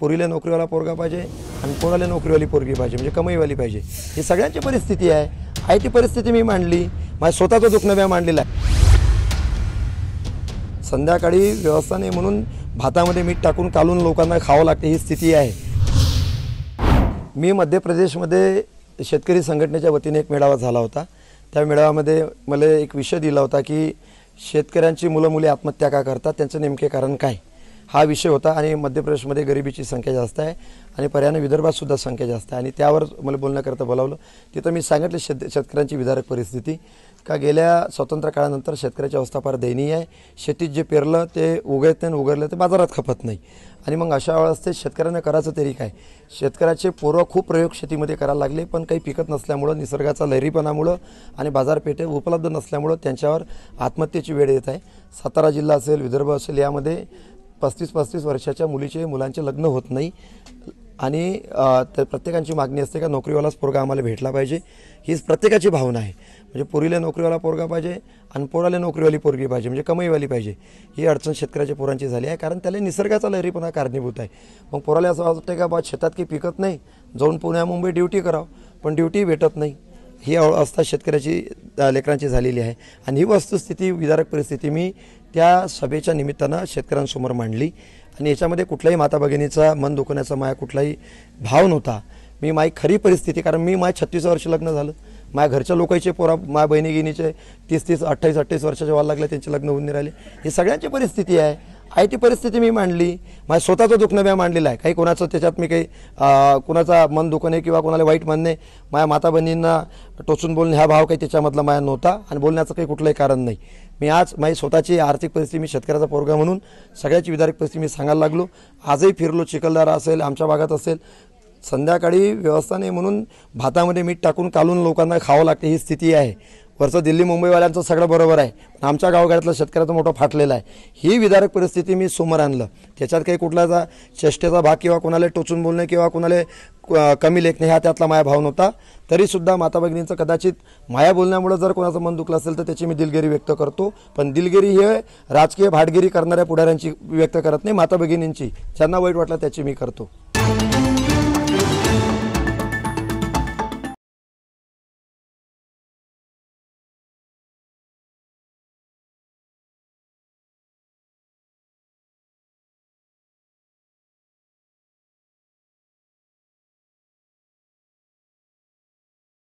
पोरीला नोकरीवाला पोरगा पाहिजे आणि पोराला नोकरीवाली पोरगी पाहिजे, म्हणजे कमाईवाली पाहिजे। ही सगळ्यांची परिस्थिती आहे। आहे ती परिस्थिती मी मांडली, माझ्या स्वतःचं दुःख नव्या मांडलेलं आहे। संध्याकाळी व्यवस्था नाही म्हणून भातामध्ये मीठ टाकून कालून लोकांना खावं लागते, ही स्थिती आहे। मी मध्य प्रदेशमध्ये शेतकरी संघटनेच्या वतीने एक मेळावा झाला होता। त्या मेळाव्यामध्ये मला एक विषय दिला होता की शेतकऱ्यांची मुलं मुली आत्महत्या का करतात, त्यांचं नेमके कारण काय, हा विषय होता। आणि मध्य प्रदेशमध्ये गरिबीची संख्या जास्त आहे आणि पर्यायाने विदर्भात सुद्धा संख्या जास्त आहे। आणि त्यावर मला बोलण्याकरता बोलावलं। तिथं मी सांगितलं शेतकऱ्यांची विदारक परिस्थिती का गेल्या स्वतंत्र काळानंतर शेतकऱ्याची अवस्था फार दयनीय आहे। शेतीत जे पेरलं ते उगत नाही, उगरलं ते बाजारात खपत नाही। आणि मग अशा वेळेस ते शेतकऱ्यांना करायचं तरी काय। शेतकऱ्याचे पोरं खूप प्रयोग शेतीमध्ये करायला लागले, पण काही पिकत नसल्यामुळं, निसर्गाचा लहरीपणामुळं आणि बाजारपेठे उपलब्ध नसल्यामुळं त्यांच्यावर आत्महत्येची वेळ येत आहे। सातारा जिल्हा असेल, विदर्भ असेल, यामध्ये 35-35 वर्षाच्या मुलांचे लग्न होत नाही। आणि प्रत्येकाची मागणी असते का नोकरीवालाच पोरगा आम्हाला भेटला पाहिजे, हीच प्रत्येकाची भावना आहे। म्हणजे पोरीला नोकरीवाला पोरगा पाहिजे आणि पोराला नोकरीवाली पोरगी पाहिजे, म्हणजे कमाईवाली पाहिजे। ही अडचण शेतकऱ्याच्या पोरांची झाली आहे, कारण त्याला निसर्गाचा लहरीपणा कारणीभूत आहे। मग पोराला असं वाटतं का बा शेतात काही पिकत नाही, जाऊन पुण्या मुंबई ड्युटी करावं, पण ड्युटी भेटत नाही। ही अवस्था शेतकऱ्याची लेकरांची झालेली आहे। आणि ही वस्तुस्थिती, विदारक परिस्थिती मी त्या सभेच्या निमित्तानं शेतकऱ्यांसमोर मांडली। आणि याच्यामध्ये कुठल्याही माता भगिनीचा मन दुखवण्याचा माझा कुठलाही भाव नव्हता। मी माझी खरी परिस्थिती, कारण मी माझ्या 36 वर्ष लग्न झालं, माझ्या घरच्या लोकांचे पोरा, माझ्या बहिणीगिनीचे 30-30, 28-28 वर्षाचे व्हायला लागले, त्यांचे लग्न होऊन नाही राहिले। ही सगळ्यांची परिस्थिती आहे। आहे ती परिस्थिती मी मांडली, माझ्या स्वतःचं दुःख नव्या मांडलेलं आहे। काही कोणाचं त्याच्यात मी काही कोणाचा मन दुखणे किंवा कोणाला वाईट म्हणणे, माझ्या माता बहिणींना टोचून बोलणे हा भाव काही त्याच्यामधला माझ्या नव्हता आणि बोलण्याचं काही कुठलंही कारण नाही। मी आज माझी स्वतःची आर्थिक परिस्थिती, मी शेतकऱ्याचा पोरगा म्हणून सगळ्याची विदारक परिस्थिती मी सांगायला लागलो। आजही फिरलो, चिखलदरा असेल, आमच्या भागात असेल, संध्याकाळी व्यवस्था नाही म्हणून भातामध्ये मीठ टाकून कालून लोकांना खावं लागते, ही स्थिती आहे। वरचं दिल्ली मुंबईवाल्यांचं सगळं बरोबर आहे, पण आमच्या गावगाड्यातलं शेतकऱ्याचं मोठं फाटलेलं आहे। ही विदारक परिस्थिती मी समोर आणलं। त्याच्यात काही कुठलाचा चेष्टेचा भाग किंवा कोणाला टोचून बोलणे किंवा कोणाला कमी लेखणे हा त्यातला माया भाव नव्हता। तरीसुद्धा माता भगिनींचं कदाचित माया बोलण्यामुळे जर कोणाचं मन दुखलं असेल तर त्याची मी दिलगिरी व्यक्त करतो। पण दिलगिरी हे राजकीय भाटगिरी करणाऱ्या पुढाऱ्यांची व्यक्त करत नाही, माता भगिनींची, ज्यांना वाईट वाटलं त्याची मी करतो।